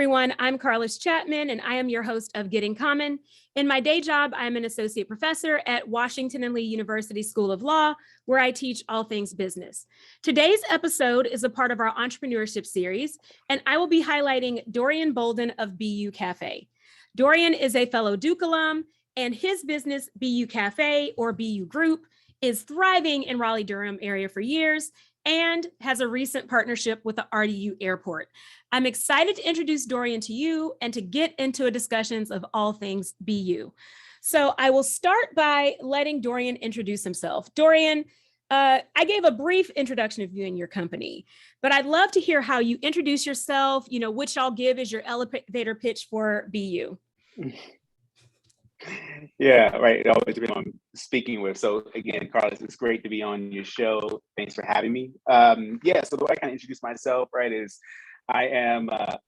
everyone. I'm Carliss Chatman, and I am your host of Getting Common. In my day job, I'm an associate professor at Washington and Lee University School of Law, where I teach all things business. Today's episode is a part of our Entrepreneurship Series, and I will be highlighting Dorian Bolden of Beyu Caffe. Dorian is a fellow Duke alum, and his business, Beyu Caffe or Beyu Group, is thriving in Raleigh-Durham area for years and has a recent partnership with the RDU Airport. I'm excited to introduce Dorian to you and to get into a discussions of all things Beyu. So I will start by letting Dorian introduce himself. Dorian, I gave a brief introduction of you and your company, but I'd love to hear how you introduce yourself, which I'll give as your elevator pitch for Beyu. Yeah, right. Always been on speaking with. So again, Carlos, it's great to be on your show. Thanks for having me. So the way I kind of introduce myself, right, is I am a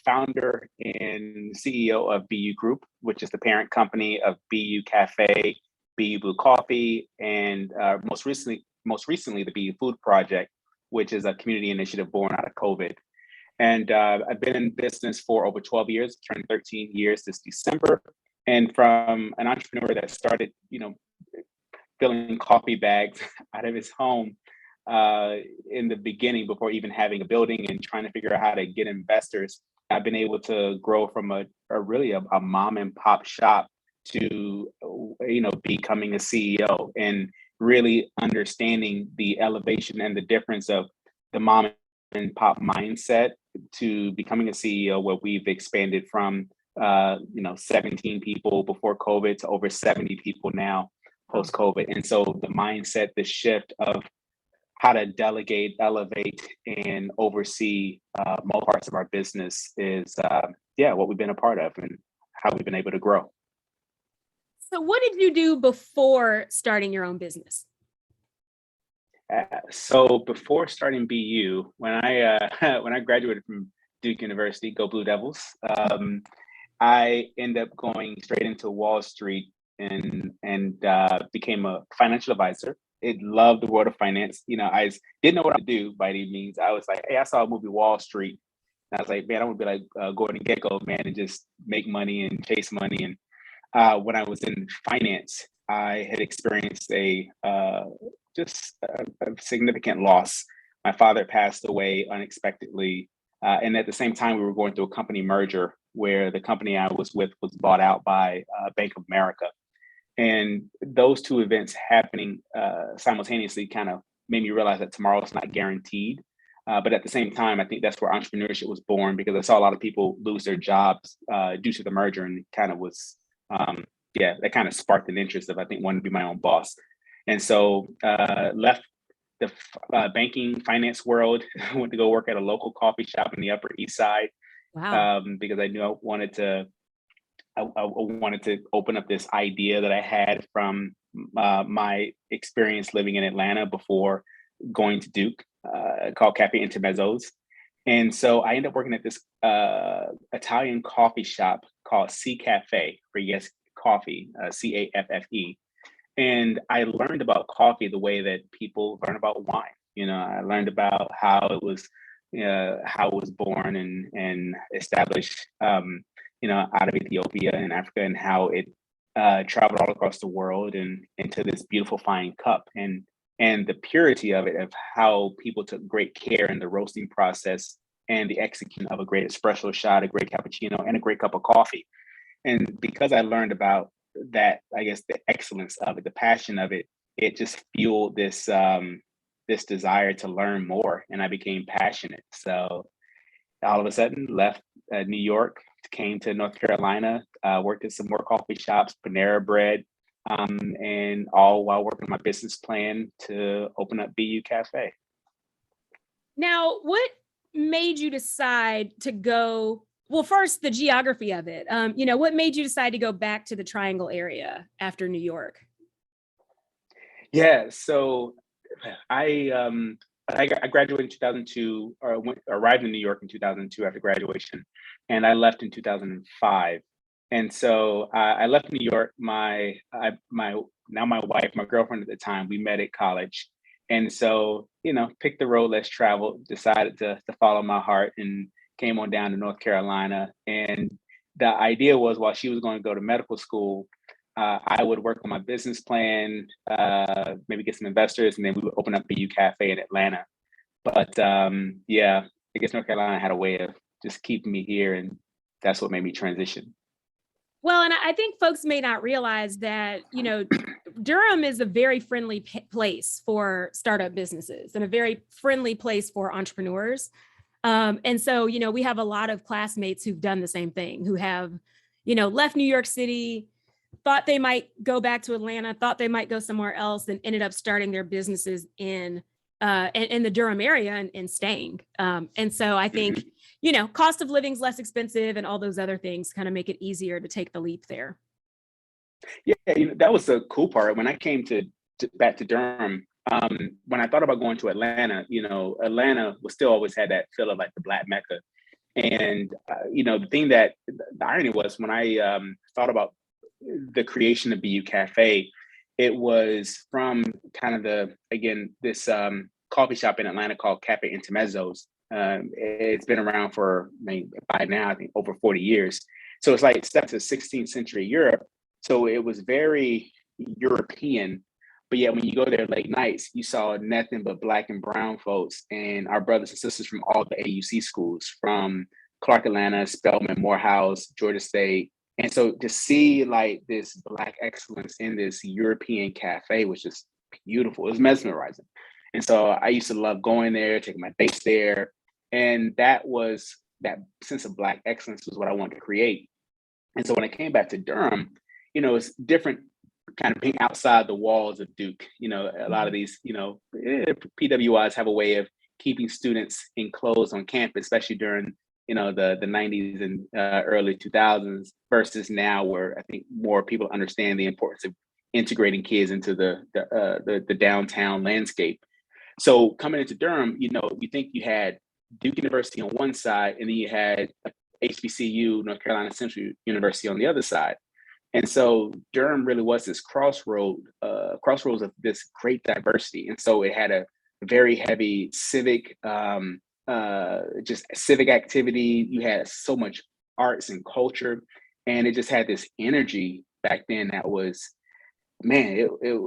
founder and CEO of Beyu Group, which is the parent company of Beyu Caffe, Beyu Coffee, and most recently the Beyu Food Project, which is a community initiative born out of COVID. And I've been in business for over 12 years, turned 13 years this December. And from an entrepreneur that started, filling coffee bags out of his home in the beginning before even having a building and trying to figure out how to get investors, I've been able to grow from a mom and pop shop to, becoming a CEO and really understanding the elevation and the difference of the mom and pop mindset to becoming a CEO, where we've expanded from 17 people before COVID to over 70 people now post COVID. And so the mindset, the shift of how to delegate, elevate, and oversee more parts of our business is what we've been a part of and how we've been able to grow. So what did you do before starting your own business? So before starting Beyu, when I graduated from Duke University, go Blue Devils, I ended up going straight into Wall Street and became a financial advisor. I loved the world of finance. I didn't know what to do by any means. I was like, hey, I saw a movie, Wall Street. And I was like, man, I want to be like Gordon Gekko, man, and just make money and chase money. And when I was in finance, I had experienced a significant loss. My father passed away unexpectedly. And at the same time, we were going through a company merger where the company I was with was bought out by Bank of America. And those two events happening simultaneously kind of made me realize that tomorrow is not guaranteed. But at the same time, I think that's where entrepreneurship was born, because I saw a lot of people lose their jobs due to the merger. And it kind of was, that kind of sparked an interest of, I think, wanting to be my own boss. And so left the banking finance world, went to go work at a local coffee shop in the Upper East Side. Wow. Because I knew I wanted to open up this idea that I had from my experience living in Atlanta before going to Duke, called Cafe Intermezzos. And so I ended up working at this Italian coffee shop called C Cafe, for yes, coffee, CAFFE. And I learned about coffee the way that people learn about wine. I learned about how it was born and established, out of Ethiopia and Africa, and how it traveled all across the world and into this beautiful fine cup, and the purity of it, of how people took great care in the roasting process and the execution of a great espresso shot, a great cappuccino, and a great cup of coffee. And because I learned about that, I guess the excellence of it, the passion of it, it just fueled this desire to learn more, and I became passionate. So all of a sudden left New York, came to North Carolina, worked at some more coffee shops, Panera Bread, and all while working on my business plan to open up Beyu Caffe. Now, what made you decide to go? Well, first, the geography of it. What made you decide to go back to the Triangle area after New York? Yeah, so I graduated in 2002, or arrived in New York in 2002 after graduation, and I left in 2005. And so I left New York. My wife, my girlfriend at the time, we met at college, and so picked the road less traveled. Decided to follow my heart and came on down to North Carolina. And the idea was while she was going to go to medical school, I would work on my business plan, maybe get some investors, and then we would open up Beyu Caffe in Atlanta. But yeah, I guess North Carolina had a way of just keeping me here, and that's what made me transition. Well, and I think folks may not realize that, Durham is a very friendly place for startup businesses and a very friendly place for entrepreneurs. And so, we have a lot of classmates who've done the same thing, who have, left New York City, thought they might go back to Atlanta, thought they might go somewhere else, and ended up starting their businesses in the Durham area and staying. And so I think, cost of living is less expensive and all those other things kind of make it easier to take the leap there. Yeah, that was the cool part. When I came back to Durham, when I thought about going to Atlanta, Atlanta was still always had that feel of like the Black Mecca. And, the thing that the irony was when I thought about the creation of Beyu Caffe, it was from kind of this coffee shop in Atlanta called Cafe Intermezzos. It's been around for by now, I think over 40 years. So it's like steps to 16th century Europe. So it was very European, but yet when you go there late nights, you saw nothing but Black and brown folks and our brothers and sisters from all the AUC schools, from Clark Atlanta, Spelman, Morehouse, Georgia State. And so to see like this Black excellence in this European cafe was just beautiful. It was mesmerizing. And so I used to love going there, taking my dates there. And that sense of Black excellence was what I wanted to create. And so when I came back to Durham, it's different kind of being outside the walls of Duke. A lot of these, PWIs have a way of keeping students enclosed on campus, especially during, the 90s and early 2000s versus now where I think more people understand the importance of integrating kids into the downtown landscape. So coming into Durham, you think you had Duke University on one side, and then you had HBCU, North Carolina Central University on the other side. And so Durham really was this crossroads of this great diversity. And so it had a very heavy civic, just civic activity. You had so much arts and culture, and it just had this energy back then that was, man, it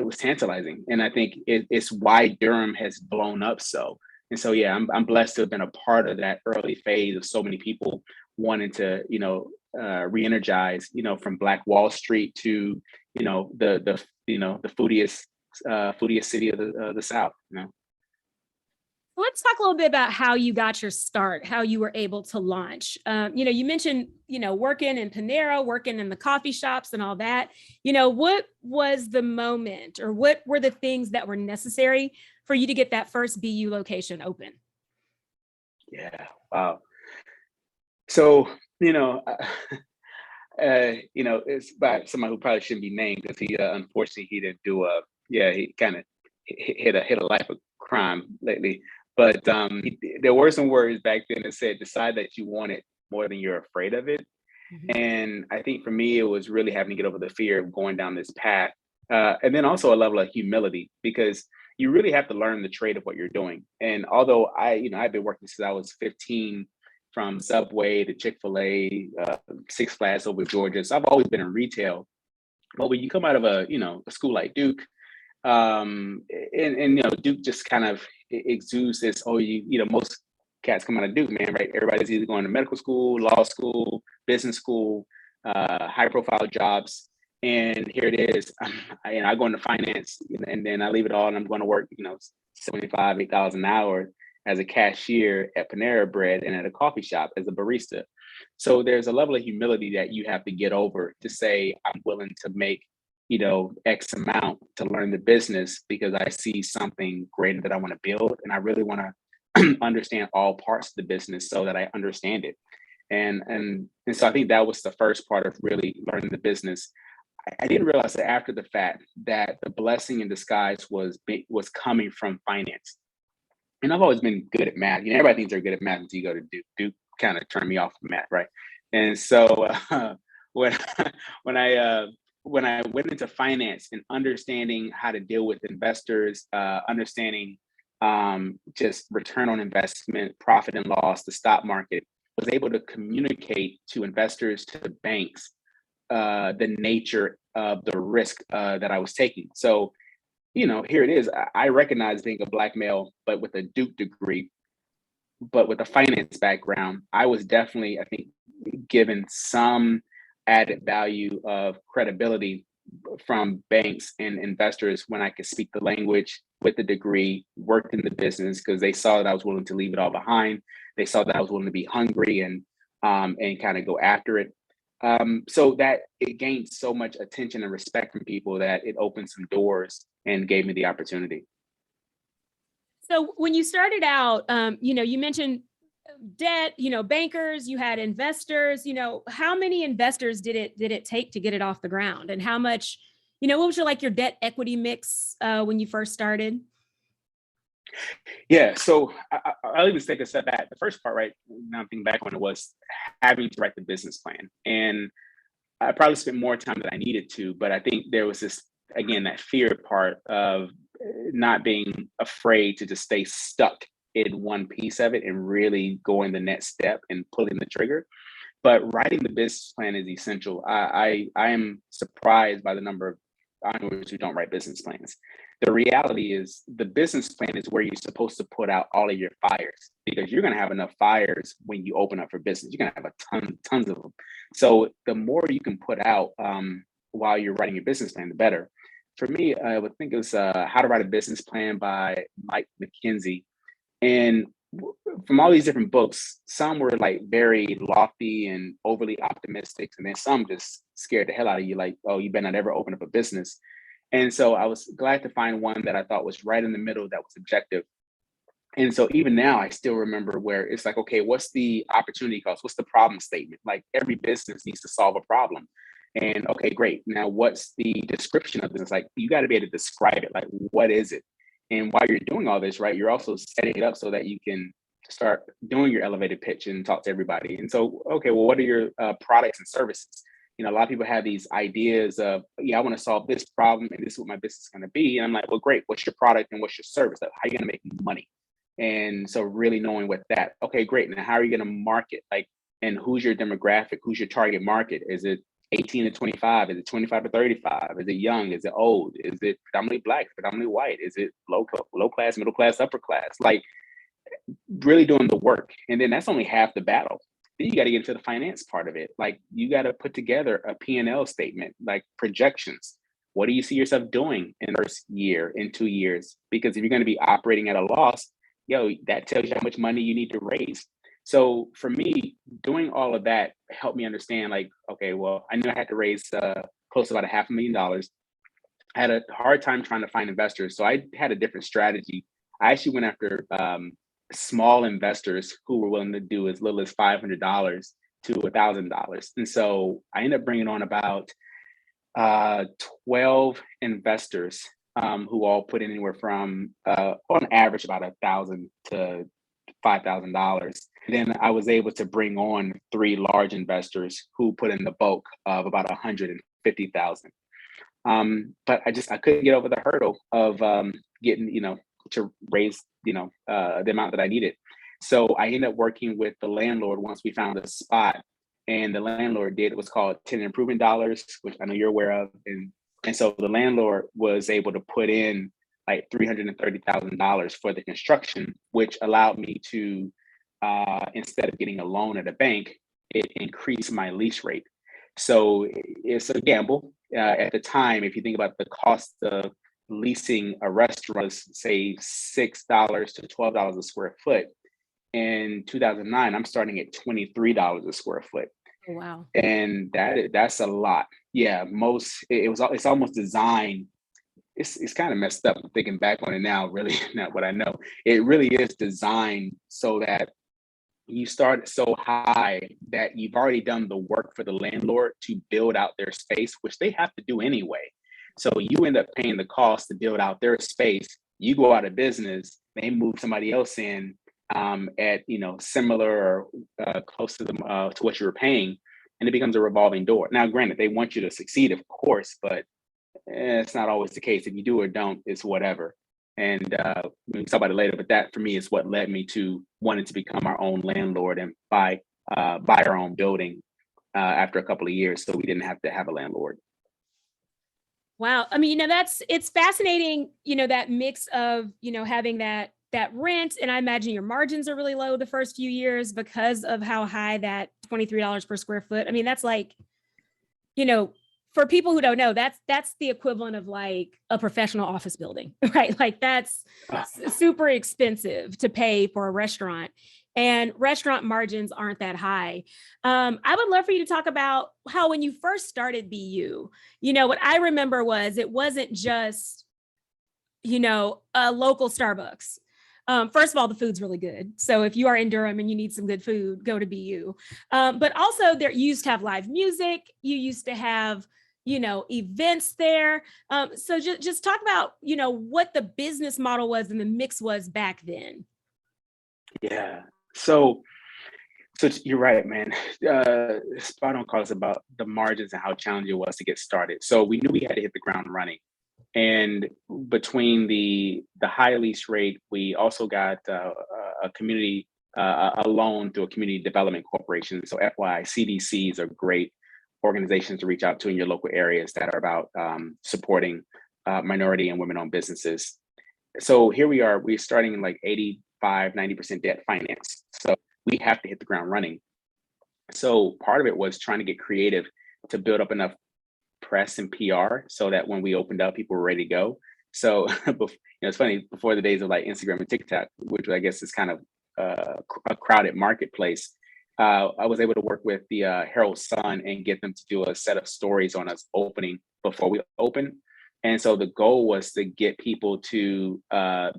was tantalizing. And I think it's why Durham has blown up so. And so, yeah, I'm blessed to have been a part of that early phase of so many people wanting to, re-energize, from Black Wall Street to, the foodiest city of the South. Let's talk a little bit about how you got your start, how you were able to launch. You mentioned, working in Panera, working in the coffee shops and all that. What was the moment, or what were the things that were necessary for you to get that first Beyu location open? Yeah, wow. So, it's by someone who probably shouldn't be named because he, unfortunately, he didn't do he kind of hit a life of crime lately. But there were some words back then that said, decide that you want it more than you're afraid of it. Mm-hmm. And I think for me, it was really having to get over the fear of going down this path. And then also a level of humility, because you really have to learn the trade of what you're doing. And although I've been working since I was 15, from Subway to Chick-fil-A, Six Flags over Georgia. So I've always been in retail. But when you come out of a school like Duke, Duke just kind of exudes this, most cats come out of Duke, man, right? Everybody's either going to medical school, law school, business school, high profile jobs. And here it is, I go into finance, and then I leave it all and I'm going to work, $75, $8 an hour as a cashier at Panera Bread and at a coffee shop as a barista. So there's a level of humility that you have to get over to say, I'm willing to make, X amount to learn the business because I see something greater that I want to build. And I really want to understand all parts of the business so that I understand it. And so I think that was the first part of really learning the business. I didn't realize that after the fact that the blessing in disguise was coming from finance. And I've always been good at math. Everybody thinks they're good at math until you go to Duke. Duke kind of turned me off of math, right? And so when I went into finance and understanding how to deal with investors, understanding just return on investment, profit and loss, the stock market, was able to communicate to investors, to the banks, the nature of the risk that I was taking. So, here it is. I recognize being a Black male, but with a Duke degree, but with a finance background, I was definitely, I think, given some added value of credibility from banks and investors when I could speak the language with the degree, worked in the business because they saw that I was willing to leave it all behind. They saw that I was willing to be hungry and kind of go after it. So that it gained so much attention and respect from people that it opened some doors and gave me the opportunity. So when you started out, you mentioned debt, bankers, you had investors, how many investors did it take to get it off the ground? And how much, what was your debt equity mix when you first started? Yeah, so I'll even take a step back. The first part, right now, I'm thinking back on it was having to write the business plan, and I probably spent more time than I needed to. But I think there was this again that fear part of not being afraid to just stay stuck in one piece of it and really going the next step and pulling the trigger. But writing the business plan is essential. I am surprised by the number of entrepreneurs who don't write business plans. The reality is the business plan is where you're supposed to put out all of your fires because you're going to have enough fires when you open up for business. You're going to have tons of them. So the more you can put out while you're writing your business plan, the better. For me, I would think it was How to Write a Business Plan by Mike McKinsey. And from all these different books, some were like very lofty and overly optimistic, and then some just scared the hell out of you, like, oh, you better not ever open up a business. And so I was glad to find one that I thought was right in the middle, that was objective. And so even now, I still remember where it's like, okay, what's the opportunity cost? What's the problem statement? Like every business needs to solve a problem. And okay, great. Now, what's the description of this? It's like you got to be able to describe it. Like, what is it? And while you're doing all this, right, you're also setting it up so that you can start doing your elevated pitch and talk to everybody. And so, okay, well, what are your products and services? A lot of people have these ideas of, yeah, I want to solve this problem and this is what my business is going to be. And I'm like, well, great. What's your product and what's your service? Like, how are you going to make money? And so really knowing what that, okay, great. Now, how are you going to market? Like, and who's your demographic? Who's your target market? Is it 18 to 25? Is it 25 to 35? Is it young? Is it old? Is it predominantly Black, predominantly white? Is it low class, middle class, upper class? Like really doing the work. And then that's only half the battle. Then you got to get into the finance part of it. Like you got to put together a P&L statement, like projections. What do you see yourself doing in the first year, in 2 years? Because if you're going to be operating at a loss, that tells you how much money you need to raise. So for me, doing all of that helped me understand, like, okay, well, I knew I had to raise close to about $500,000. I had a hard time trying to find investors. So I had a different strategy. I actually went after small investors who were willing to do as little as $500 to $1,000. And so I ended up bringing on about 12 investors who all put in anywhere from, on average, about $1,000 to $5,000. Then I was able to bring on 3 large investors who put in the bulk of about 150,000. But I couldn't get over the hurdle of getting, to raise, the amount that I needed. So I ended up working with the landlord once we found a spot, and the landlord did what's called tenant improvement dollars, which I know you're aware of, and so the landlord was able to put in like $330,000 for the construction, which allowed me to, instead of getting a loan at a bank, it increased my lease rate. So it's a gamble. At the time, if you think about the cost of leasing a restaurant, say $6 to $12 a square foot. In 2009, I'm starting at $23 a square foot. Oh, wow. And that's a lot. Yeah, it's almost designed. It's kind of messed up thinking back on it now, really, not what I know. It really is designed so that you start so high that you've already done the work for the landlord to build out their space, which they have to do anyway. So you end up paying the cost to build out their space. You go out of business, they move somebody else in at similar or close to to what you were paying, and it becomes a revolving door. Now, granted, they want you to succeed, of course, but it's not always the case. If you do or don't, it's whatever. And we can talk about it later, but that for me is what led me to wanting to become our own landlord and buy our own building after a couple of years, so we didn't have to have a landlord. Wow. I mean, it's fascinating, that mix of, having that rent. And I imagine your margins are really low the first few years because of how high that $23 per square foot. I mean, that's like, for people who don't know, that's the equivalent of like a professional office building, right? Like that's super expensive to pay for a restaurant, and restaurant margins aren't that high. I would love for you to talk about how when you first started Beyu, what I remember was it wasn't just, a local Starbucks. First of all, the food's really good. So if you are in Durham and you need some good food, go to Beyu. But also there you used to have live music. You used to have, events there. So just talk about, what the business model was and the mix was back then. Yeah. So you're right, man. Spot on, Carlos, about the margins and how challenging it was to get started. So we knew we had to hit the ground running. And between the high lease rate, we also got a community a loan through a community development corporation. So FYI, CDCs are great organizations to reach out to in your local areas that are about supporting minority and women-owned businesses. So here we are, we're starting in like 85-90% debt finance. So we have to hit the ground running. So part of it was trying to get creative to build up enough press and PR so that when we opened up, people were ready to go. So it's funny, before the days of like Instagram and TikTok, which I guess is kind of a crowded marketplace, I was able to work with the Herald Sun and get them to do a set of stories on us opening before we open. And so the goal was to get people to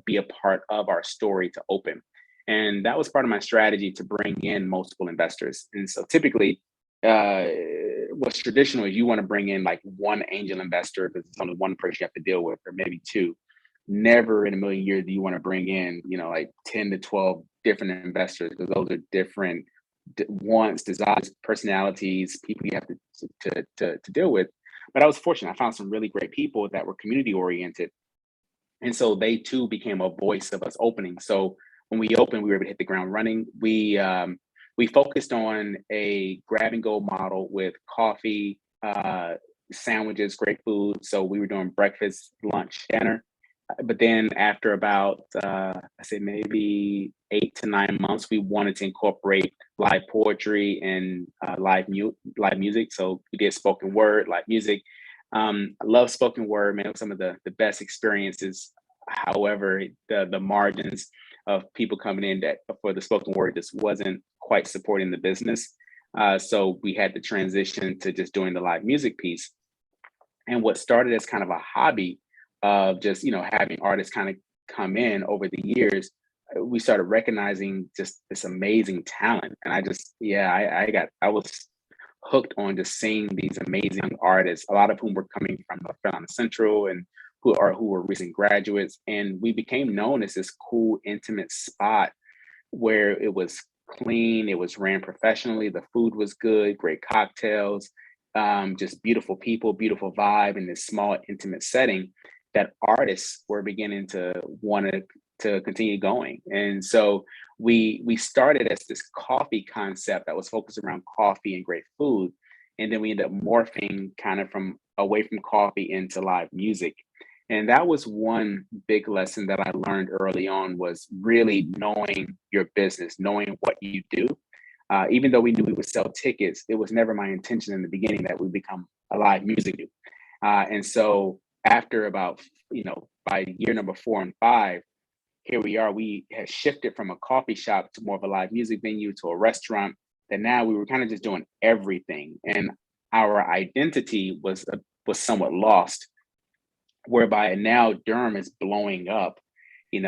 be a part of our story to open. And that was part of my strategy to bring in multiple investors. And so typically, what's traditional is you want to bring in like one angel investor because it's only one person you have to deal with, or maybe two. Never in a million years do you want to bring in, like 10 to 12 different investors, because those are different wants, desires, personalities, people you have to deal with. But I was fortunate. I found some really great people that were community oriented. And so they too became a voice of us opening. So when we opened, we were able to hit the ground running. We focused on a grab and go model with coffee, sandwiches, great food. So we were doing breakfast, lunch, dinner. But then after about, I say maybe 8 to 9 months, we wanted to incorporate live poetry and live music. So we did spoken word, live music. I love spoken word, man. It was some of the best experiences. However, the margins of people coming in that for the spoken word just wasn't quite supporting the business. So we had to transition to just doing the live music piece. And what started as kind of a hobby of just, having artists kind of come in over the years, we started recognizing just this amazing talent. And I was hooked on just seeing these amazing artists, a lot of whom were coming from North Carolina Central and who were recent graduates. And we became known as this cool, intimate spot where it was clean, it was ran professionally, the food was good, great cocktails, just beautiful people, beautiful vibe in this small, intimate setting that artists were beginning to want to continue going. And so we started as this coffee concept that was focused around coffee and great food. And then we ended up morphing kind of from away from coffee into live music. And that was one big lesson that I learned early on, was really knowing your business, knowing what you do. Even though we knew we would sell tickets, it was never my intention in the beginning that we become a live music group. And so after about, by year number 4 and 5, here we are. We had shifted from a coffee shop to more of a live music venue to a restaurant. And now we were kind of just doing everything. And our identity was somewhat lost, whereby now Durham is blowing up. The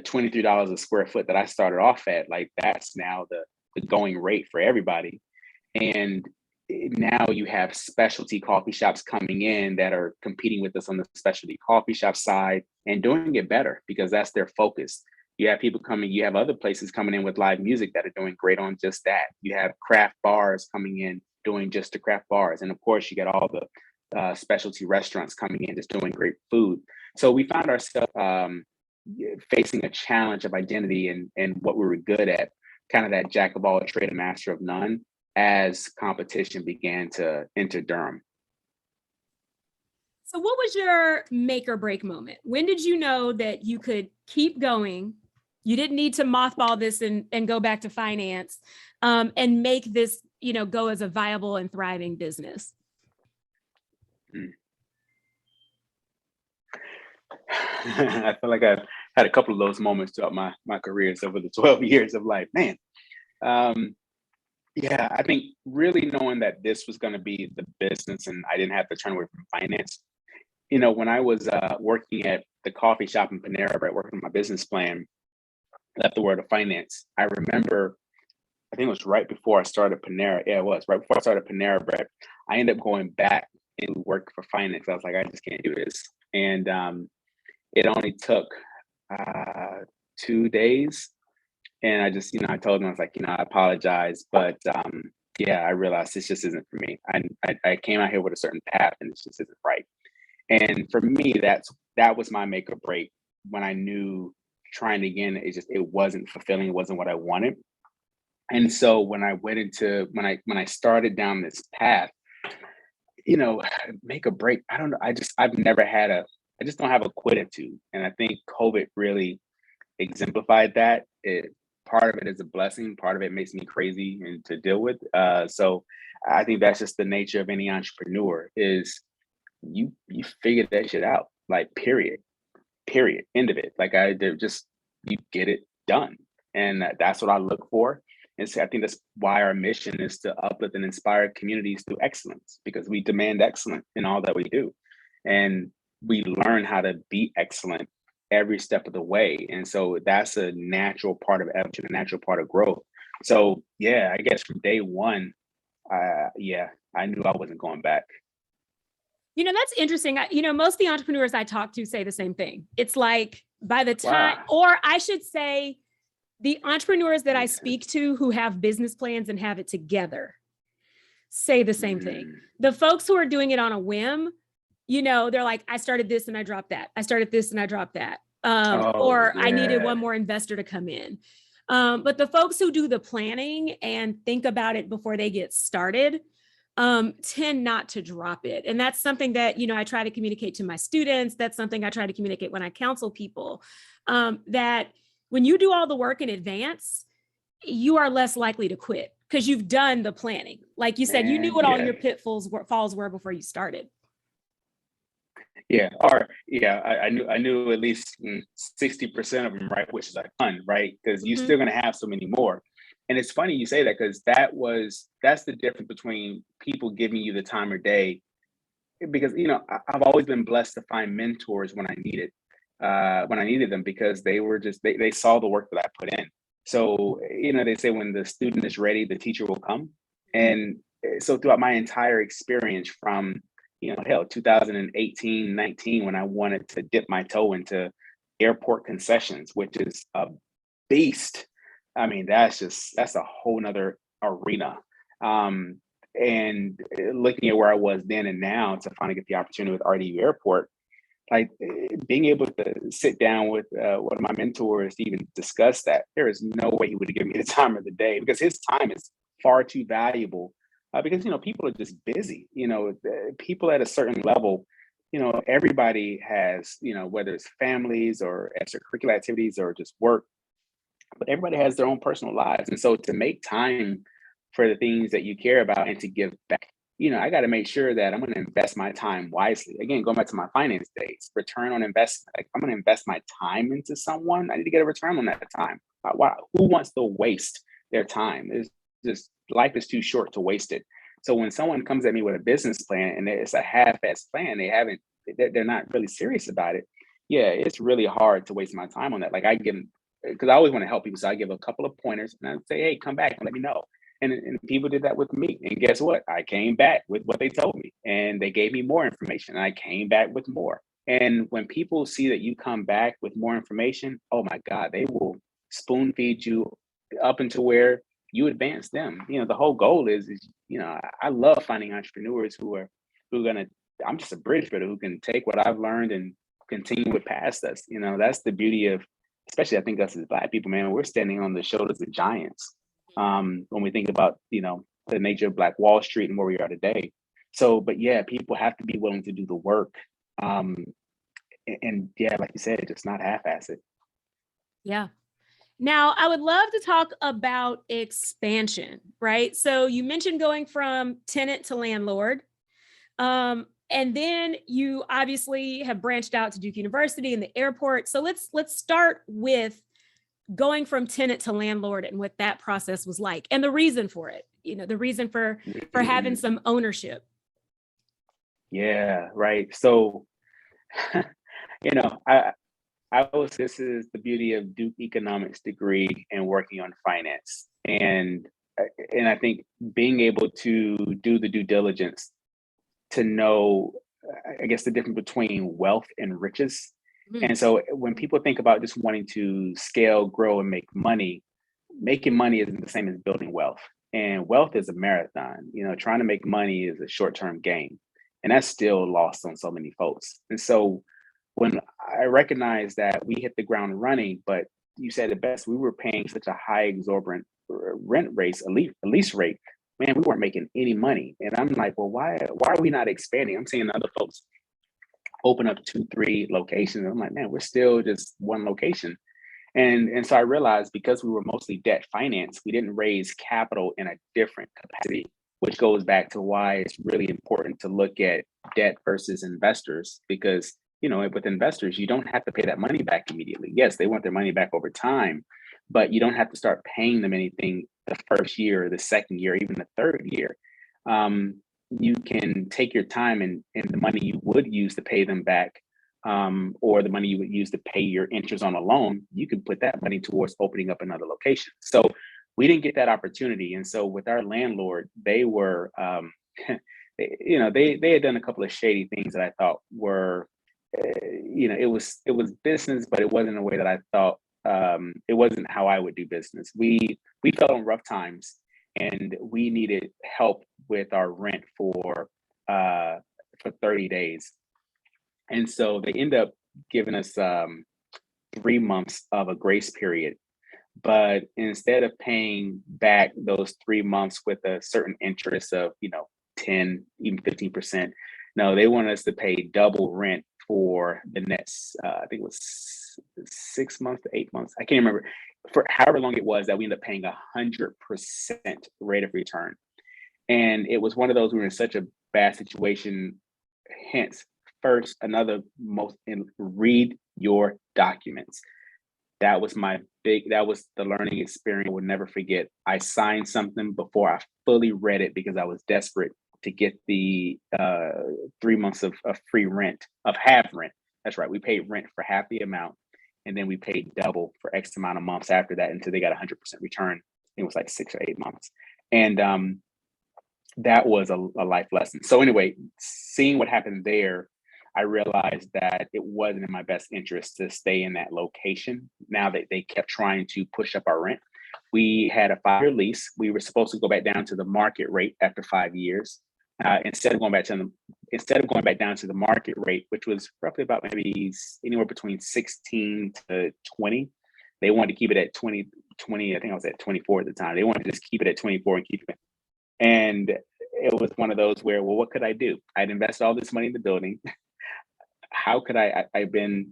$23 a square foot that I started off at, like that's now the going rate for everybody. And now you have specialty coffee shops coming in that are competing with us on the specialty coffee shop side and doing it better because that's their focus. You have people coming, you have other places coming in with live music that are doing great on just that. You have craft bars coming in doing just the craft bars. And of course, you get all the specialty restaurants coming in just doing great food. So we found ourselves facing a challenge of identity and what we were good at, kind of that jack of all trade and master of none, as competition began to enter Durham. So what was your make or break moment? When did you know that you could keep going? You didn't need to mothball this and go back to finance, and make this, go as a viable and thriving business? I feel like I've had a couple of those moments throughout my careers over the 12 years of life, man. Yeah, I think really knowing that this was going to be the business and I didn't have to turn away from finance. When I was working at the coffee shop in Panera, right, working on my business plan, left the world of finance. I remember, I think it was right before I started Panera. Yeah, it was right before I started Panera Bread. I ended up going back and work for finance. I was like, I just can't do this. And it only took 2 days. And I just, I told them, I was like, I apologize, but yeah, I realized this just isn't for me. I came out here with a certain path and this just isn't right. And for me, that was my make or break when I knew trying again, it wasn't fulfilling. It wasn't what I wanted. And so when I started down this path, make a break. I don't know. I've never had I just don't have a quit attitude. And I think COVID really exemplified that. Part of it is a blessing. Part of it makes me crazy and to deal with. So I think that's just the nature of any entrepreneur is you figure that shit out, like period, end of it. Like they're just, you get it done. And that's what I look for. And so I think that's why our mission is to uplift and inspire communities through excellence, because we demand excellence in all that we do. And we learn how to be excellent every step of the way. And so that's a natural part of evolution, a natural part of growth. So yeah, I guess from day one, yeah, I knew I wasn't going back. That's interesting. Most of the entrepreneurs I talk to say the same thing. It's like by the time, Wow. or I should say, the entrepreneurs that I speak to who have business plans and have it together say the same thing. The folks who are doing it on a whim, they're like, I started this and I dropped that. I started this and I dropped that. Or I needed one more investor to come in. But the folks who do the planning and think about it before they get started tend not to drop it. And that's something that, I try to communicate to my students. That's something I try to communicate when I counsel people, that when you do all the work in advance, you are less likely to quit because you've done the planning. Like you said, you knew what all your falls were before you started. Yeah, I knew at least 60% of them, right, which is a ton, right? Because you're still gonna have so many more. And it's funny you say that because that's the difference between people giving you the time of day. Because I've always been blessed to find mentors when I needed them, because they were just they saw the work that I put in. So they say when the student is ready, the teacher will come. And so throughout my entire experience from 2018, 19, when I wanted to dip my toe into airport concessions, which is a beast. I mean, that's a whole nother arena. And looking at where I was then and now to finally get the opportunity with RDU Airport, like being able to sit down with one of my mentors to even discuss that, there is no way he would have given me the time of the day, because his time is far too valuable. Because people are just busy. People at a certain level, everybody has, whether it's families or extracurricular activities or just work, but everybody has their own personal lives. And so to make time for the things that you care about and to give back, I got to make sure that I'm going to invest my time wisely. Again, going back to my finance days, return on investment. Like, I'm going to invest my time into someone. I need to get a return on that time. Who wants to waste their time? It's just, life is too short to waste it. So when someone comes at me with a business plan and it's a half-assed plan, they're not really serious about it. Yeah, it's really hard to waste my time on that. Like, I give them, because I always want to help people. So I give a couple of pointers and I say, hey, come back and let me know. And people did that with me. And guess what? I came back with what they told me, and they gave me more information. And I came back with more. And when people see that you come back with more information, oh my God, they will spoon feed you up into where you advance them. The whole goal is I love finding entrepreneurs who are going to, I'm just a bridge builder who can take what I've learned and continue it past us. That's the beauty of, especially I think us as Black people, man, we're standing on the shoulders of giants. When we think about, the nature of Black Wall Street and where we are today. So, but yeah, people have to be willing to do the work. And yeah, like you said, just not half-ass it. Yeah. Now, I would love to talk about expansion, right? So you mentioned going from tenant to landlord. And then you obviously have branched out to Duke University and the airport. So let's start with going from tenant to landlord and what that process was like and the reason for it, the reason for having some ownership. Yeah, right. So, this is the beauty of Duke economics degree and working on finance. And I think being able to do the due diligence to know, I guess, the difference between wealth and riches. And so when people think about just wanting to scale, grow, and make money, making money isn't the same as building wealth. And wealth is a marathon. Trying to make money is a short-term gain. And that's still lost on so many folks. And so when I recognized that we hit the ground running, but you said it best, we were paying such a high exorbitant rent rates, a lease rate, man, we weren't making any money. And I'm like, well, why are we not expanding? I'm seeing other folks open up 2-3 locations. I'm like, man, we're still just one location. And so I realized because we were mostly debt financed, we didn't raise capital in a different capacity, which goes back to why it's really important to look at debt versus investors, because with investors, you don't have to pay that money back immediately. Yes, they want their money back over time, but you don't have to start paying them anything the first year, the second year, even the third year. You can take your time and the money you would use to pay them back, or the money you would use to pay your interest on a loan, you can put that money towards opening up another location. So we didn't get that opportunity. And so with our landlord, they were, they had done a couple of shady things that I thought were, it was business, but it wasn't a way that I thought, it wasn't how I would do business. We fell on rough times and we needed help with our rent for 30 days. And so they end up giving us 3 months of a grace period. But instead of paying back those 3 months with a certain interest of, 10, even 15%, no, they wanted us to pay double rent for the next, I think it was 6 months to 8 months. I can't remember, for however long it was that we ended up paying 100% rate of return. And it was one of those, we were in such a bad situation. Hence, first, read your documents. That was the learning experience I would never forget. I signed something before I fully read it because I was desperate to get the 3 months of free rent, of half rent. That's right. We paid rent for half the amount, and then we paid double for X amount of months after that until they got 100% return. It was like 6 or 8 months. And that was a life lesson. So anyway, seeing what happened there, I realized that it wasn't in my best interest to stay in that location. Now that they kept trying to push up our rent, we had a 5-year lease. We were supposed to go back down to the market rate after 5 years. Instead of going back down to the market rate, which was roughly about maybe anywhere between 16 to 20, they wanted to keep it at 20. I think I was at 24 at the time. They wanted to just keep it at 24 and keep it. And it was one of those where, well, what could I do? I'd invested all this money in the building. How could I've been,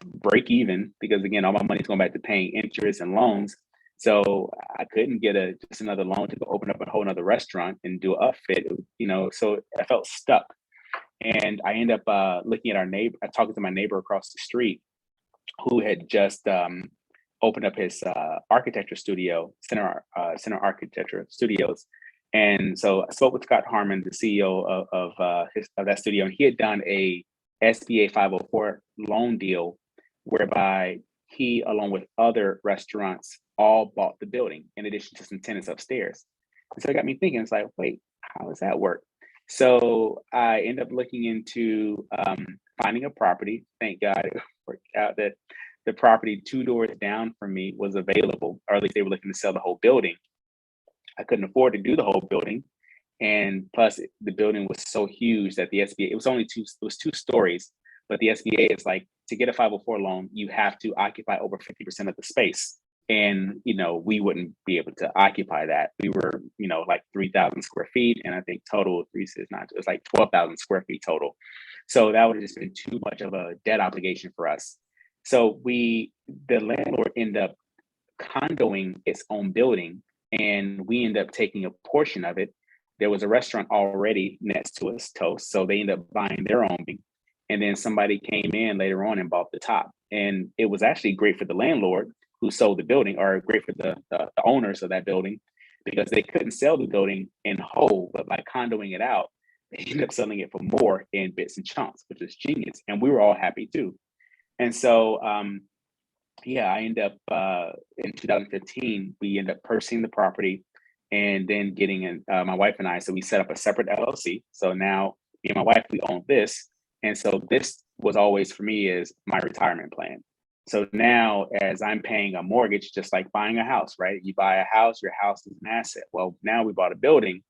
break even, because again, all my money's going back to paying interest and loans. So I couldn't get just another loan to go open up a whole nother restaurant and do an upfit, so I felt stuck. And I ended up looking at talking to my neighbor across the street who had just opened up his architecture studio, Center Architecture Studios. And so I spoke with Scott Harmon, the CEO of that studio, and he had done a SBA 504 loan deal whereby he, along with other restaurants, all bought the building in addition to some tenants upstairs. And so it got me thinking, it's like, wait, how does that work? So I ended up looking into finding a property. Thank God it worked out that the property 2 doors down from me was available, or at least they were looking to sell the whole building. I couldn't afford to do the whole building. And plus the building was so huge that the SBA, it was 2 stories, But the SBA is like, to get a 504 loan, you have to occupy over 50% of the space. And, we wouldn't be able to occupy that. We were, like 3,000 square feet. And I think total, it was like 12,000 square feet total. So that would have just been too much of a debt obligation for us. So the landlord ended up condoing its own building, and we ended up taking a portion of it. There was a restaurant already next to us, Toast. So they ended up buying their own. And then somebody came in later on and bought the top. And it was actually great for the landlord who sold the building, or great for the owners of that building, because they couldn't sell the building in whole, but by condoing it out, they ended up selling it for more in bits and chunks, which is genius. And we were all happy too. And so, I ended up in 2015, we ended up purchasing the property and then getting in, my wife and I, so we set up a separate LLC. So now me and my wife, we own this. And so this was always for me is my retirement plan. So now as I'm paying a mortgage, just like buying a house, right? You buy a house, your house is an asset. Well, now we bought a building.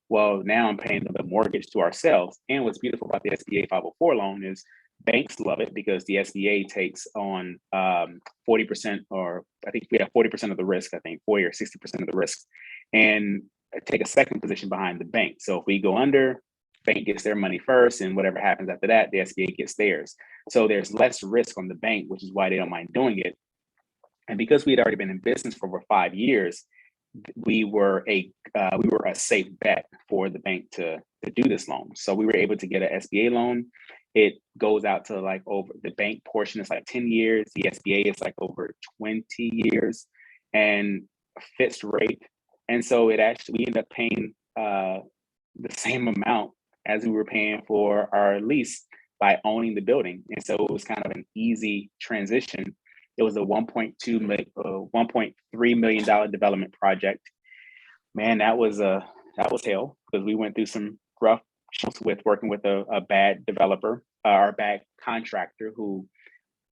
Well, now I'm paying the mortgage to ourselves. And what's beautiful about the SBA 504 loan is banks love it because the SBA takes on 40%, or I think we have 40% of the risk, I think 40 or 60% of the risk, and take a second position behind the bank. So if we go under, bank gets their money first, and whatever happens after that, the SBA gets theirs. So there's less risk on the bank, which is why they don't mind doing it. And because we had already been in business for over 5 years, we were a safe bet for the bank to do this loan. So we were able to get an SBA loan. It goes out to like over, the bank portion is like 10 years. The SBA is like over 20 years and fixed rate. And so we ended up paying the same amount as we were paying for our lease by owning the building. And so it was kind of an easy transition. It was a $1.3 million development project. Man, that was hell, because we went through some rough with working with a bad developer, or bad contractor who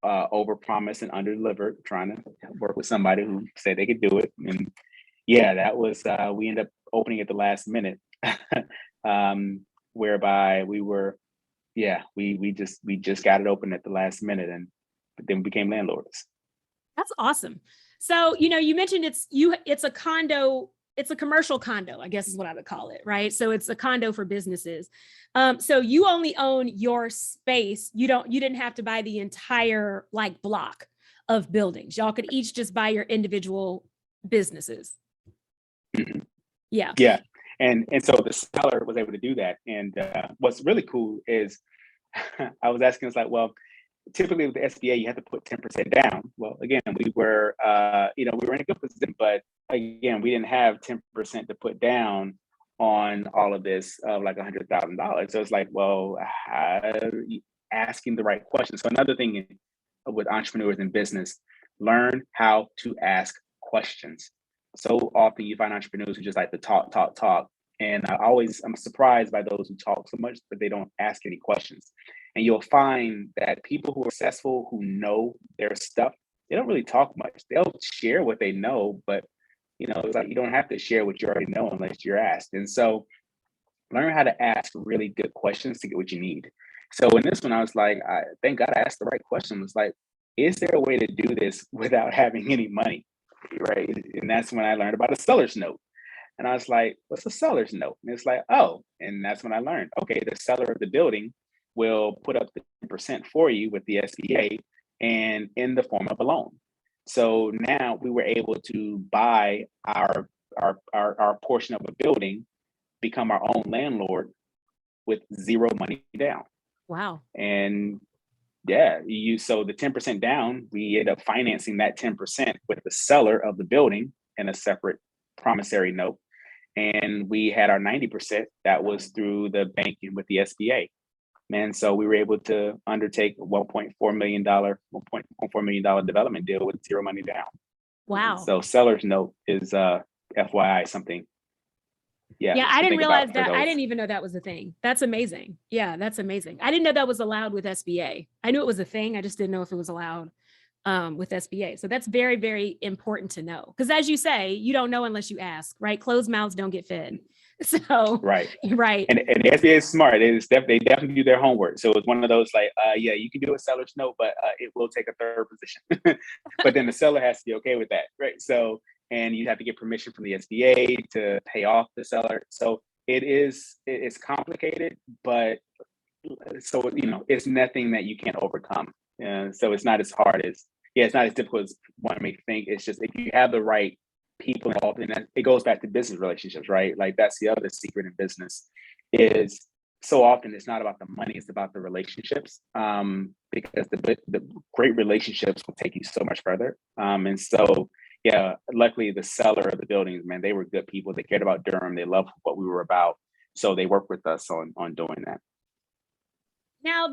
overpromised and underdelivered, trying to work with somebody who said they could do it. And yeah, that was we ended up opening at the last minute, whereby we just got it open at the last minute, and then we became landlords. That's awesome. So, you mentioned it's a condo, it's a commercial condo, I guess is what I would call it, right? So it's a condo for businesses. So you only own your space. You didn't have to buy the entire like block of buildings. Y'all could each just buy your individual businesses. Mm-hmm. Yeah. Yeah. And so the seller was able to do that. And what's really cool is I was asking, it's like, well, typically with the SBA, you have to put 10% down. Well, again, we were in a good position, but again, we didn't have 10% to put down on all of this of like $100,000. So it's like, well, asking the right questions. So another thing with entrepreneurs in business, learn how to ask questions. So often you find entrepreneurs who just like to talk. And I'm surprised by those who talk so much, but they don't ask any questions. And you'll find that people who are successful, who know their stuff, they don't really talk much. They'll share what they know, but it's like you don't have to share what you already know unless you're asked. And so learn how to ask really good questions to get what you need. So in this one, I was like, thank God I asked the right question. It's like, is there a way to do this without having any money? Right. And that's when I learned about a seller's note. And I was like, what's a seller's note? And it's like, oh, and that's when I learned, okay, the seller of the building will put up the 10% for you with the SBA and in the form of a loan. So now we were able to buy our portion of a building, become our own landlord with zero money down. Wow. And yeah, so the 10% down, we end up financing that 10% with the seller of the building in a separate promissory note. And we had our 90% that was through the banking with the SBA. And so we were able to undertake a $1.4 million development deal with zero money down. Wow. So seller's note is FYI something. Yeah, I didn't realize that. I didn't even know that was a thing. That's amazing. Yeah, that's amazing. I didn't know that was allowed with SBA. I knew it was a thing. I just didn't know if it was allowed with SBA. So that's very, very important to know. Because as you say, you don't know unless you ask, right? Closed mouths don't get fed. So, Right. right. And the SBA is smart. They definitely do their homework. So it's one of those like, yeah, you can do a seller's note, but it will take a third position. But then the seller has to be okay with that, right? So, and you have to get permission from the SBA to pay off the seller. So it's complicated, but so it's nothing that you can't overcome. So it's not as hard as it's not as difficult as one may think. It's just if you have the right people involved, and it goes back to business relationships, right? Like that's the other secret in business is so often it's not about the money, it's about the relationships. Because the great relationships will take you so much further. And so yeah, luckily the seller of the buildings, man, they were good people. They cared about Durham. They loved what we were about. So they worked with us on doing that. Now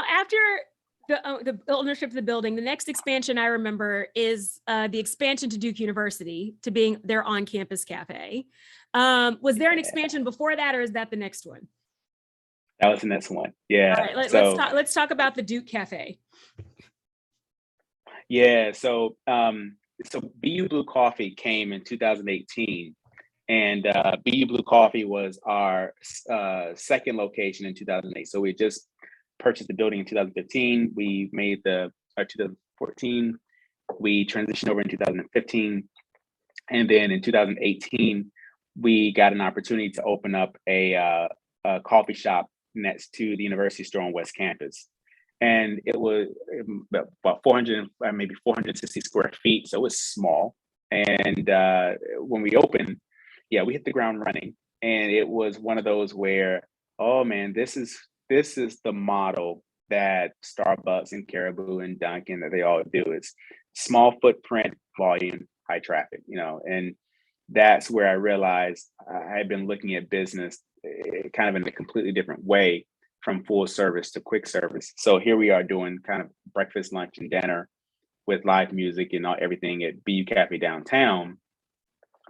after the ownership of the building, the next expansion I remember is the expansion to Duke University to being their on-campus cafe. Was there an expansion before that, or is that the next one? That was the next one. Yeah. All right, let's talk about the Duke Cafe. Yeah. So Beyu Blue Coffee came in 2018. And Beyu Blue Coffee was our second location in 2008. So we just purchased the building in 2015. We made 2014. We transitioned over in 2015. And then in 2018, we got an opportunity to open up a coffee shop next to the university store on West Campus. And it was about 400, maybe 460 square feet. So it was small. And when we opened, yeah, we hit the ground running. And it was one of those where, oh man, this is the model that Starbucks and Caribou and Dunkin' that they all do. It's small footprint, volume, high traffic, and that's where I realized I had been looking at business kind of in a completely different way from full service to quick service. So here we are doing kind of breakfast, lunch, and dinner with live music and everything at Beyu Caffe downtown.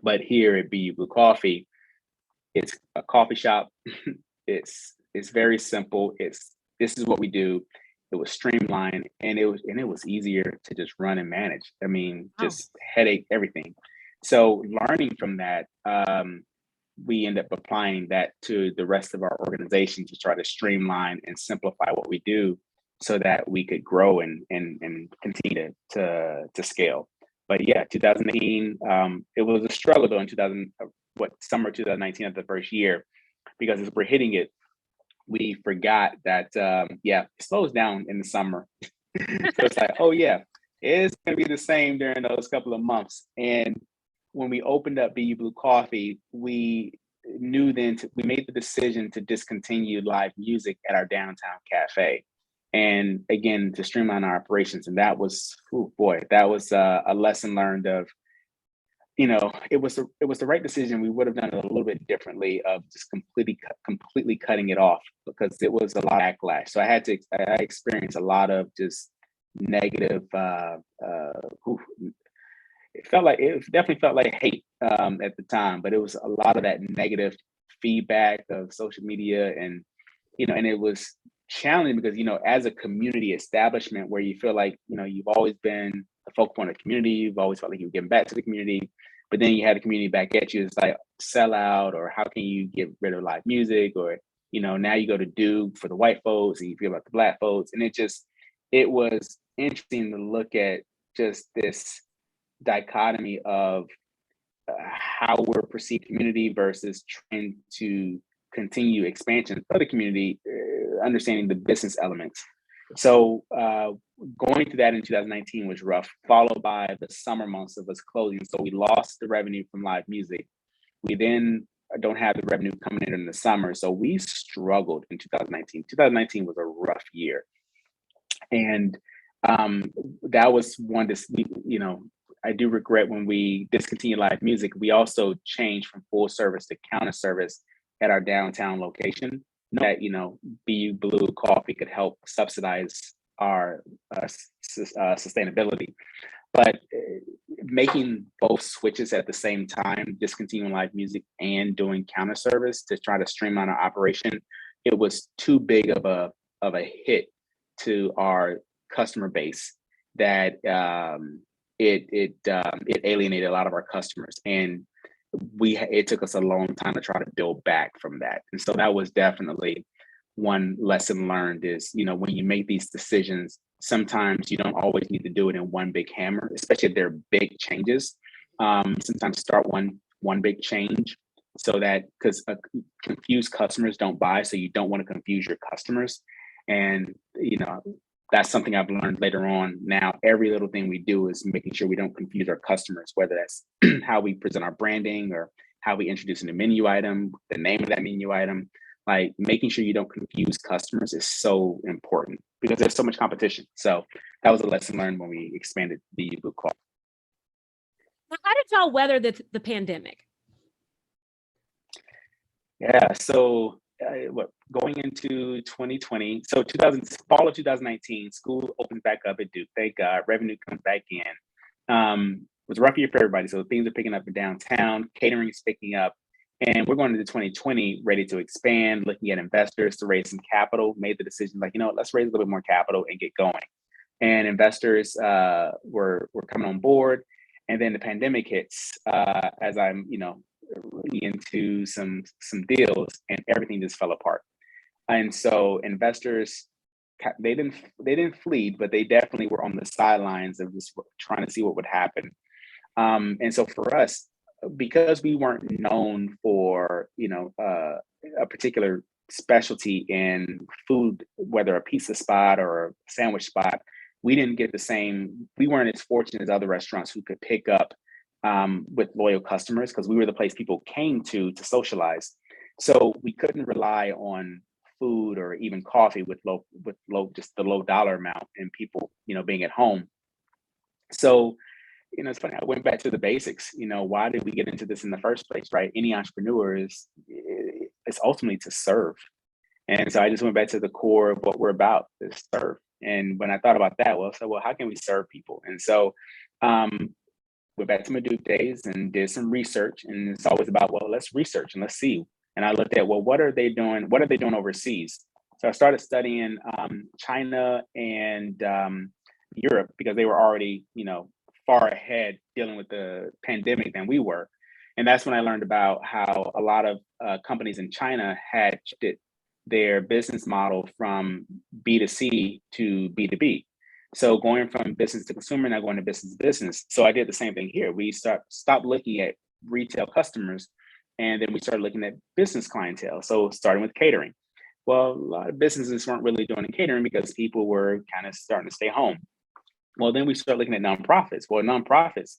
But here at Beyu Blue Coffee, it's a coffee shop. It's very simple. This is what we do. It was streamlined and it was easier to just run and manage. I mean, just headache, everything. So learning from that, we end up applying that to the rest of our organization to try to streamline and simplify what we do so that we could grow and continue to scale. But yeah, 2018, it was a struggle though in summer 2019 of the first year, because as we're hitting it, we forgot that, it slows down in the summer. So it's like, oh yeah, it's gonna be the same during those couple of months. And when we opened up Beyu Blue Coffee, we knew we made the decision to discontinue live music at our downtown cafe. And again, to streamline our operations. And that was, that was a lesson learned of, it was the right decision. We would have done it a little bit differently of just completely cutting it off, because it was a lot of backlash. So I experienced a lot of just negative, it definitely felt like hate at the time, but it was a lot of that negative feedback of social media. And and it was challenging because as a community establishment where you feel like you've always been the focal point of the community, you've always felt like you're giving back to the community, but then you have the community back at you. It's like sell out, or how can you get rid of live music, or now you go to Duke for the white folks and you feel about the black folks. And it was interesting to look at just this dichotomy of how we're perceived community versus trying to continue expansion of the community, understanding the business elements. So going through that in 2019 was rough, followed by the summer months of us closing. So we lost the revenue from live music. We then don't have the revenue coming in the summer. So we struggled in 2019. 2019 was a rough year. And that was one, I do regret when we discontinued live music. We also changed from full service to counter service at our downtown location. That Beyu Blue Coffee could help subsidize our sustainability, but making both switches at the same time, discontinuing live music and doing counter service to try to streamline our operation, it was too big of a hit to our customer base that it alienated a lot of our customers, and it took us a long time to try to build back from that. And so that was definitely one lesson learned is, when you make these decisions, sometimes you don't always need to do it in one big hammer, especially if they're big changes. Sometimes start one big change so that, because confused customers don't buy, so you don't want to confuse your customers. And that's something I've learned later on. Now, every little thing we do is making sure we don't confuse our customers, whether that's how we present our branding or how we introduce a new menu item, the name of that menu item. Like, making sure you don't confuse customers is so important because there's so much competition. So that was a lesson learned when we expanded the Boot Club. Now, how did y'all weather the pandemic? Yeah, so going into 2020, so fall of 2019, school opens back up at Duke. Thank God, revenue comes back in. It was a rough year for everybody. So things are picking up in downtown, catering is picking up, and we're going into 2020 ready to expand, looking at investors to raise some capital. Made the decision, like, let's raise a little bit more capital and get going. And investors were coming on board, and then the pandemic hits as I'm really into some deals, and everything just fell apart. And so investors, they didn't flee, but they definitely were on the sidelines of just trying to see what would happen. And so for us, because we weren't known for a particular specialty in food, whether a pizza spot or a sandwich spot, we didn't get we weren't as fortunate as other restaurants who could pick up with loyal customers, because we were the place people came to socialize. So we couldn't rely on food or even coffee with just the low dollar amount and people, being at home. So, it's funny, I went back to the basics. Why did we get into this in the first place, right? Any entrepreneur is ultimately to serve. And so I just went back to the core of what we're about, is serve. And when I thought about that, how can we serve people? And so went back to my Duke days and did some research. And it's always about, let's research and let's see. And I looked at, what are they doing? What are they doing overseas? So I started studying China and Europe, because they were already, far ahead dealing with the pandemic than we were. And that's when I learned about how a lot of companies in China had shifted their business model from B2C to B2B. So going from business to consumer, now going to business to business. So I did the same thing here. We stopped looking at retail customers, and then we started looking at business clientele. So starting with catering. Well, a lot of businesses weren't really doing catering because people were kind of starting to stay home. Well, then we started looking at nonprofits. Well, nonprofits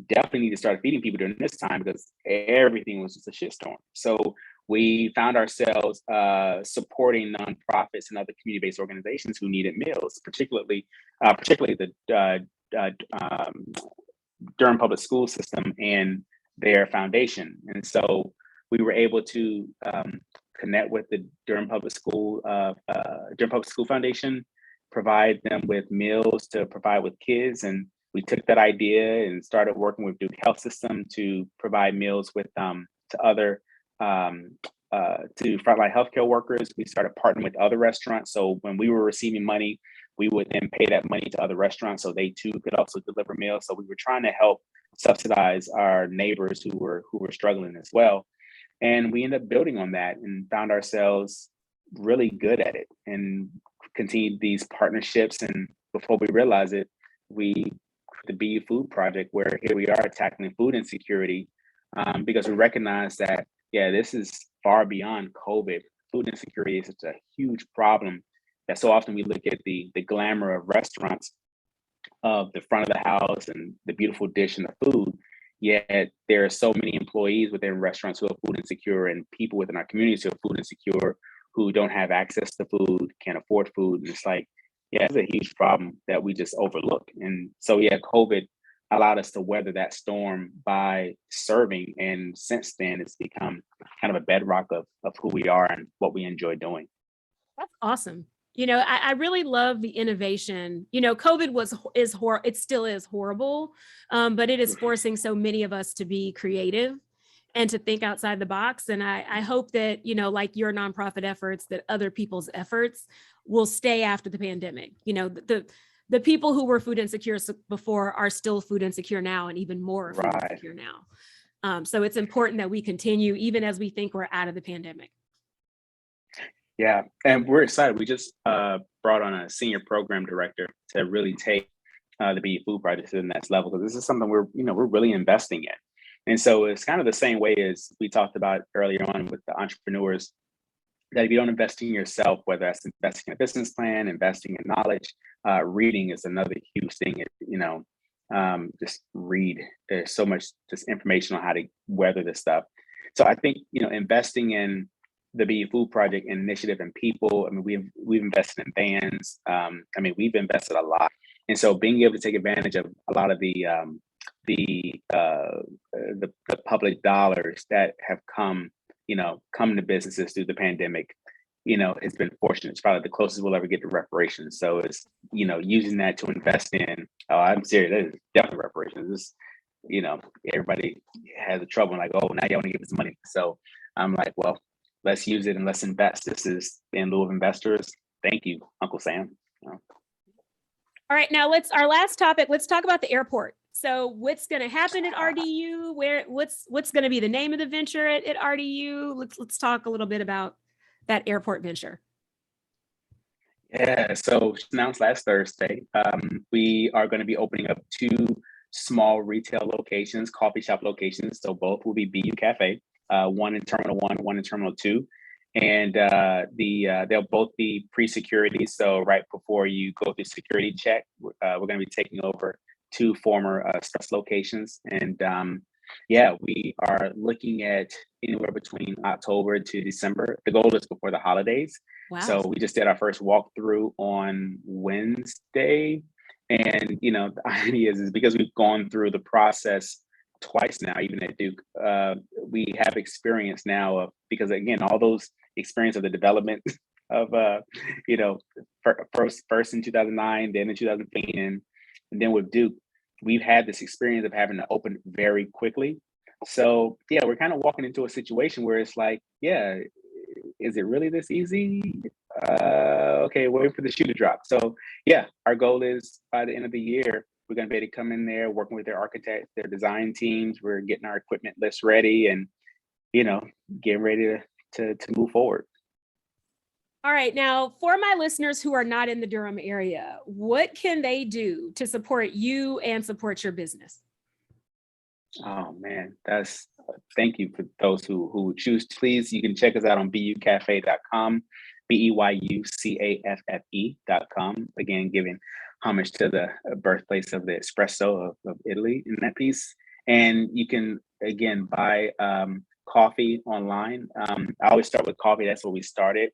definitely need to start feeding people during this time because everything was just a shitstorm. So we found ourselves supporting nonprofits and other community-based organizations who needed meals, particularly the Durham Public School System and their foundation. And so we were able to connect with the Durham Public School Foundation, provide them with meals to provide with kids. And we took that idea and started working with Duke Health System to provide meals with to other to frontline healthcare workers. We started partnering with other restaurants. So when we were receiving money, we would then pay that money to other restaurants so they too could also deliver meals. So we were trying to help subsidize our neighbors who were struggling as well. And we ended up building on that and found ourselves really good at it and continued these partnerships. And before we realized it, we the Beyu Food Project, where here we are tackling food insecurity, because we recognize that, this is far beyond COVID. Food insecurity is such a huge problem that so often we look at the glamour of restaurants, of the front of the house and the beautiful dish and the food, yet there are so many employees within restaurants who are food insecure, and people within our communities who are food insecure, who don't have access to food, can't afford food. And it's like, it's a huge problem that we just overlook. And so, COVID allowed us to weather that storm by serving. And since then, it's become kind of a bedrock of who we are and what we enjoy doing. That's awesome. I really love the innovation. COVID it still is horrible, but it is forcing so many of us to be creative and to think outside the box. And I hope that, like your nonprofit efforts, that other people's efforts will stay after the pandemic. the people who were food insecure before are still food insecure now, and even more food insecure now. So it's important that we continue even as we think we're out of the pandemic. Yeah, and we're excited. We just brought on a senior program director to really take the Beyu Food Project to the next level, because this is something we're really investing in. And so it's kind of the same way as we talked about earlier on with the entrepreneurs, that if you don't invest in yourself, whether that's investing in a business plan, investing in knowledge, reading is another huge thing. Just read. There's so much just information on how to weather this stuff. So I think investing in the Beyu Food Project initiative and people. I mean, we've invested in vans. I mean, we've invested a lot, and so being able to take advantage of a lot of the public dollars that have come to businesses through the pandemic, it's been fortunate. It's probably the closest we'll ever get to reparations. So it's using that to invest in. Oh, I'm serious. That is definitely reparations. This, everybody has a trouble like, oh, now you want to give us money. So I'm like, well, let's use it and let's invest. This is in lieu of investors. Thank you, Uncle Sam. All right, now our last topic. Let's talk about the airport. So what's going to happen at RDU? What's going to be the name of the venture at RDU? Let's talk a little bit about that airport venture. Yeah, so announced last Thursday, we are going to be opening up 2 small retail locations, coffee shop locations. So both will be Beyu Caffe, one in Terminal 1, one in Terminal 2. And they'll both be pre-security. So right before you go through security check, we're going to be taking over 2 former Stress locations. And we are looking at anywhere between October to December. The goal is before the holidays. Wow. So we just did our first walkthrough on Wednesday. And, the irony is because we've gone through the process twice now, even at Duke, we have experience now of, because again, all those experience of the development of, first in 2009, then in 2010, and then with Duke, we've had this experience of having to open very quickly. So yeah, we're kind of walking into a situation where it's like, yeah, is it really this easy? Okay, waiting for the shoe to drop. So yeah, our goal is by the end of the year, we're going to be able to come in there, working with their architects, their design teams. We're getting our equipment list ready and, getting ready to move forward. All right. Now, for my listeners who are not in the Durham area, what can they do to support you and support your business? Oh, man, thank you for those who choose. Please, you can check us out on beyucaffe.com, BEYUCAFFE.com. Again, giving homage to the birthplace of the espresso of Italy in that piece. And you can, again, buy coffee online. I always start with coffee. That's where we started.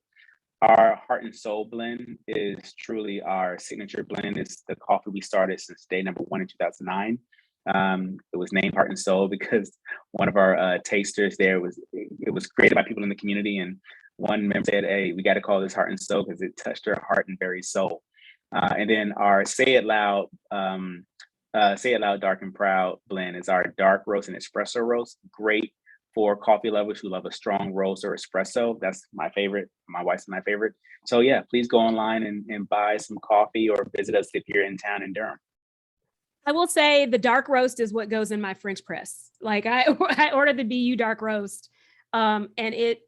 Our Heart and Soul blend is truly our signature blend. It's the coffee we started since day number 1 in 2009. It was named Heart and Soul because one of our tasters there it was created by people in the community. And one member said, hey, we got to call this Heart and Soul because it touched her heart and very soul. And then our Say It Loud Dark and Proud blend is our dark roast and espresso roast. Great for coffee lovers who love a strong roast or espresso. That's my favorite. My wife's my favorite. So yeah, please go online and buy some coffee or visit us if you're in town in Durham. I will say the dark roast is what goes in my French press. Like I ordered the Beyu dark roast, and it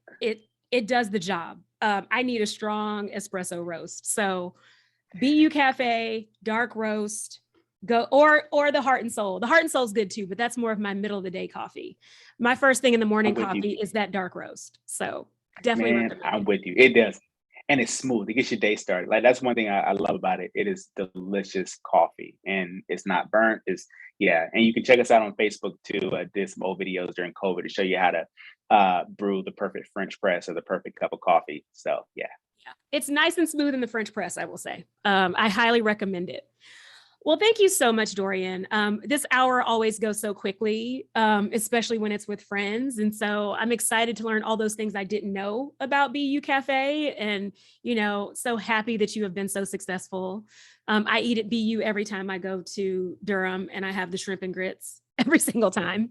does the job. I need a strong espresso roast. So Beyu Caffe, dark roast, go or the Heart and Soul. The Heart and Soul is good too, but that's more of my middle of the day coffee. My first thing in the morning coffee is that dark roast. So definitely recommend it. I'm with you. It does. And it's smooth. It gets your day started. Like that's one thing I love about it. It is delicious coffee and it's not burnt. And you can check us out on Facebook too. I did some old videos during COVID to show you how to brew the perfect French press or the perfect cup of coffee. So yeah. It's nice and smooth in the French press, I will say. I highly recommend it. Well, thank you so much, Dorian. This hour always goes so quickly, especially when it's with friends. And so I'm excited to learn all those things I didn't know about Beyu Caffe and, so happy that you have been so successful. I eat at Beyu every time I go to Durham and I have the shrimp and grits every single time,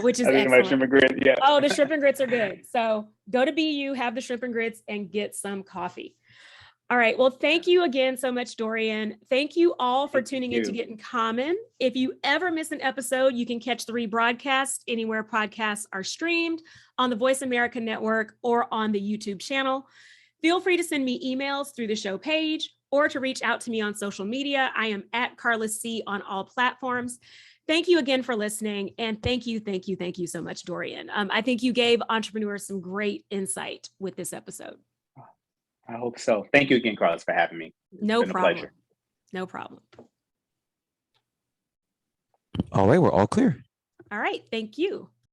which is excellent. Shrimp and grits, yeah. Oh, the shrimp and grits are good. So go to Beyu, have the shrimp and grits and get some coffee. All right. Well, thank you again so much, Dorian. Thank you all for Thank tuning you. in to Get in Common. If you ever miss an episode, you can catch the rebroadcast anywhere podcasts are streamed, on the Voice America Network or on the YouTube channel. Feel free to send me emails through the show page or to reach out to me on social media. I am at Carliss C on all platforms. Thank you again for listening. And thank you so much, Dorian. I think you gave entrepreneurs some great insight with this episode. I hope so. Thank you again, Carliss, for having me. It's No been a problem. pleasure. No problem. All right, we're all clear. All right. Thank you.